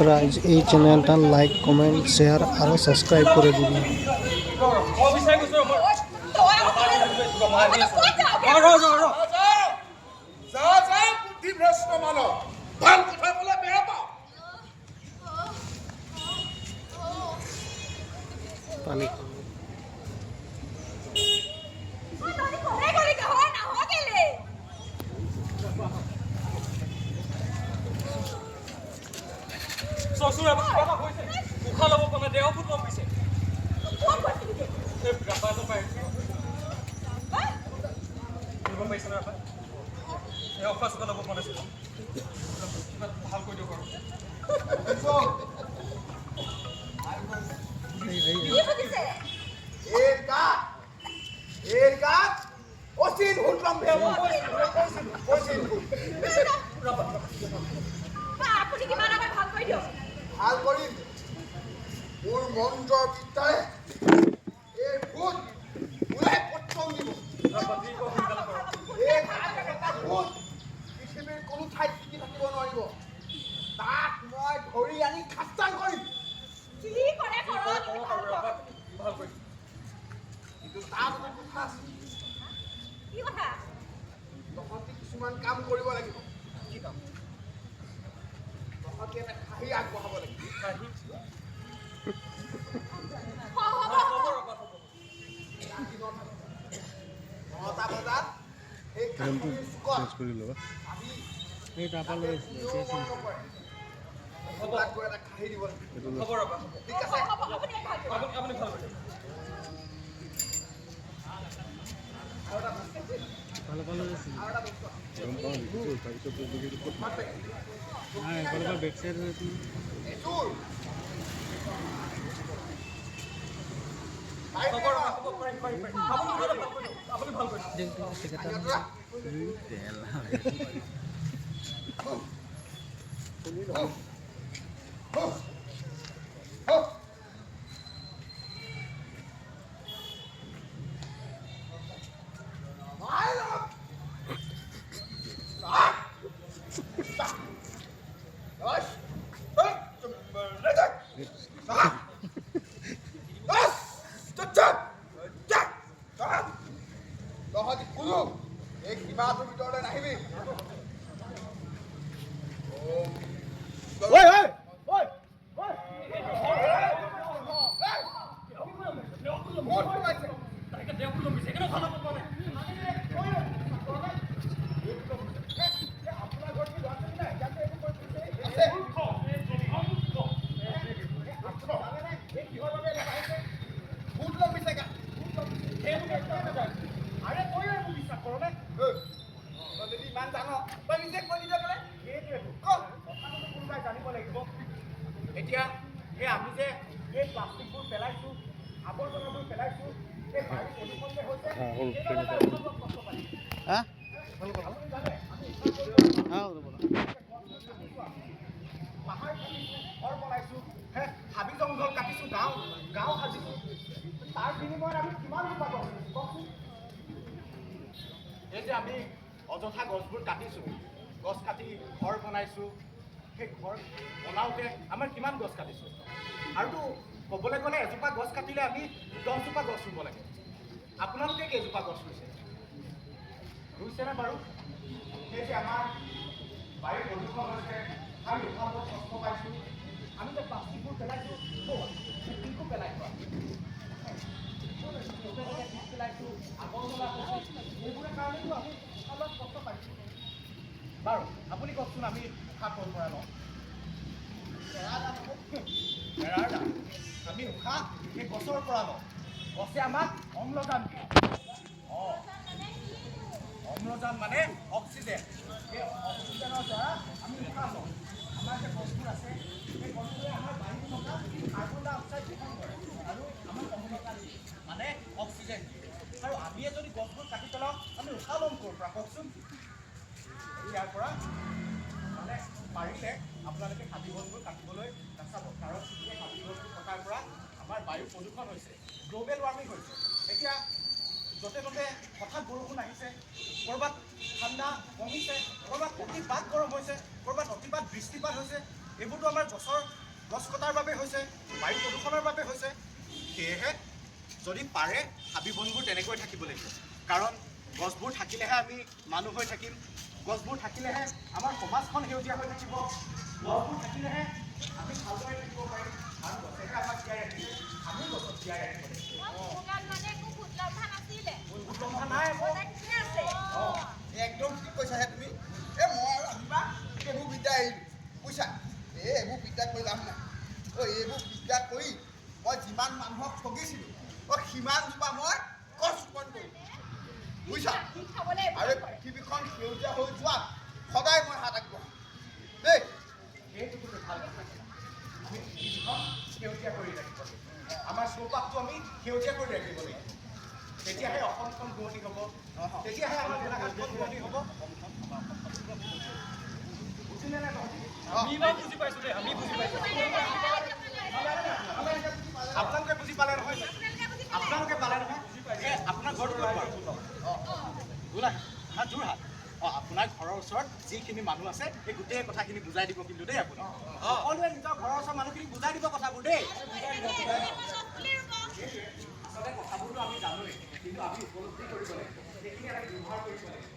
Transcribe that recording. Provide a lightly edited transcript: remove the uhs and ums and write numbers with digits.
ৰাইজ এই চ্যানেলটা like comment share R subscribe কৰে দিবি। পানি শ্বশুৰ এবাৰ কিবা এটা হৈছে উশাহ ল'ব পৰা নাই দেহ ফুট লম পিছে পাইছে না এই অফাৰ চোকা ল'ব পৰা নাছিল কিবা ভাল কৰি দিয়ক ভাল কৰিম মোৰ মন্ত্ৰৰ বিদ্যাৰে এই ভূত ওলাই পত্ৰং দিব এই ভূত পৃথিৱীৰ কোনো ঠাইত টিকি থাকিব নোৱাৰিব তাক মই ধৰি আনি খাস্তাং কৰিম কিন্তু তাৰ মাজত কথা আছে তহঁতি কিছুমান কাম কৰিব লাগিব কি কাম তহঁতি এটা খাহী আগবঢ়াব লাগিব নটা বজাত সেই খাহীৰ চুকত আমি এটা খাহী দিব লাগিব ঠিক আছে আপুনি ভাল কৰিছে তহঁতি কোনো এই সীমাটোৰ ভিতৰলৈ নাহিবি এতিয়া এই আমি যে এই প্লাষ্টিকবোৰ পেলাইছোঁ আৱৰ্জনাবোৰ পেলাইছোঁ এই বায়ু প্ৰদূষণ যে হৈছে পাহাৰ কাটিছোঁ ঘৰ বনাইছোঁ হাবি জংঘল কাটিছোঁ গাঁও সাজিছোঁ তাৰ বিনিময়ত আমি কিমান ৰূপা কওকচোন এই যে আমি অযথা গছবোৰ কাটিছোঁ গছ কাটি ঘৰ বনাইছোঁ সেই ঘৰ বনাওঁতে আমাৰ কিমান গছ কাটিছোঁ আৰুতো ক'বলৈ গ'লে এজোপা গছ কাটিলে আমি 10জোপা গছ ৰুব লাগে আপোনালোকে কেইজোপা গছ ৰুইছেনে বাৰু সেই যে আমাৰ বায়ু প্ৰদূষণ হৈছে আমি উশাহ লোৱাত কষ্ট পাইছোঁ আমি যে প্লাষ্টিকবোৰ পেলাইছোঁ প্লাষ্টিকবোৰ পেলাই থোৱা পেলাইছোঁ আৱৰ্জনা এইবোৰৰ কাৰণেতো আমি উশাহ লোৱাত কষ্ট পাইছোঁ বাৰু আপুনি কওকচোন আমি উশাহ ক'ৰ পৰা লওঁ এৰাৰ দাম আমি উশাহ সেই গছৰ পৰা লওঁ গছে আমাক অম্লজান দিয়ে অম্লজান মানে অক্সিজেন সেই অক্সিজেনৰ দ্বাৰা আমি উশাহ লওঁ আমাৰ যে গছবোৰ আছে সেই গছবোৰে আমাৰ বায়ুত থকা কাৰ্বন ডাই অক্সাইড গ্ৰহণ কৰে আৰু আমাক অম্লজান দিয়ে মানে অক্সিজেন দিয়ে আৰু আমিয়ে যদি গছবোৰ কাটি পেলাওঁ আমি উশাহ ল'ম ক'ৰ পৰা কওকচোন ইয়াৰ পৰা মানে পাৰিলে আপোনালোকে হাবি বনবোৰ কাটিবলৈ নাচাব কাৰণ এই হাবি বনবোৰ কটাৰ পৰা আমাৰ বায়ু প্ৰদূষণ হৈছে গ্ল'বেল ৱাৰ্মিং হৈছে এতিয়া য'তে ত'তে হঠাৎ বৰষুণ আহিছে ক'ৰবাত ঠাণ্ডা কমিছে ক'ৰবাত অতিপাত গৰম হৈছে ক'ৰবাত অতিপাত বৃষ্টিপাত হৈছে এইবোৰতো আমাৰ গছ কটাৰ বাবে হৈছে, বায়ু প্ৰদূষণৰ বাবে হৈছে। সেয়েহে যদি পাৰে হাবি বনবোৰ তেনেকৈ থাকিব লাগিব, কাৰণ গছবোৰ থাকিলেহে আমি মানুহ হৈ থাকিম, গছবোৰ থাকিলেহে আমাৰ সমাজখন সেউজীয়া হৈ থাকিব, গছবোৰ থাকিলেহে আমি ভালদৰে থাকিব পাৰিম, আৰু গছেহে আমাক জীয়াই ৰাখিব, আমি গছত জীয়াই ৰাখিব লাগিব। উৎলম্ভা নাই একদম ঠিক কৈছাহে তুমি। মই আৰু আহিবা এইবোৰ বিদ্যা এৰিলোঁ বুজিছা। এইবোৰ বিদ্যা কৰি লাভ নাই। এইবোৰ বিদ্যা কৰি মই যিমান মানুহক ঠগিছিলোঁ সিমানজোপা মই গছ ৰোপণ কৰিম বুজিছা। আৰু পৃথিৱীখন সেউজীয়া হৈ যোৱাত সদায় মই হাত আগবঢ়াম দেই। সেইটোতো ভাল কথা। আমি পৃথিৱীখন সেউজীয়া কৰি ৰাখিব লাগিব, আমাৰ চৌপাশটো আমি সেউজীয়া কৰি ৰাখিব লাগিব, তেতিয়াহে অসমখন শুৱনি হ'ব, তেতিয়াহে আমাৰ গোলাঘাটখন শুৱনি হ'ব। বুজিলে নে নহয়? আমি বাৰু বুজি পাইছোঁ দেই, আমি বুজি পাইছোঁ। আপোনালোকে বুজি পালে নহয়? আপোনালোকে পালে নহয়? আপোনাৰ ঘৰটো ক'ত বাৰু? গোলাঘাট, যোৰহাট। আপোনাৰ ঘৰৰ ওচৰত যিখিনি মানুহ আছে সেই গোটেই কথাখিনি বুজাই দিব কিন্তু দেই। আপুনি সকলোৱে নিজৰ ঘৰৰ ওচৰৰ মানুহখিনিক বুজাই দিব কথাবোৰ দেই। আচলতে কথাবোৰতো আমি জানোৱেই, কিন্তু আমি উপলব্ধি কৰিব লাগিব, সেইখিনি আমি ব্যৱহাৰ কৰিব লাগিব।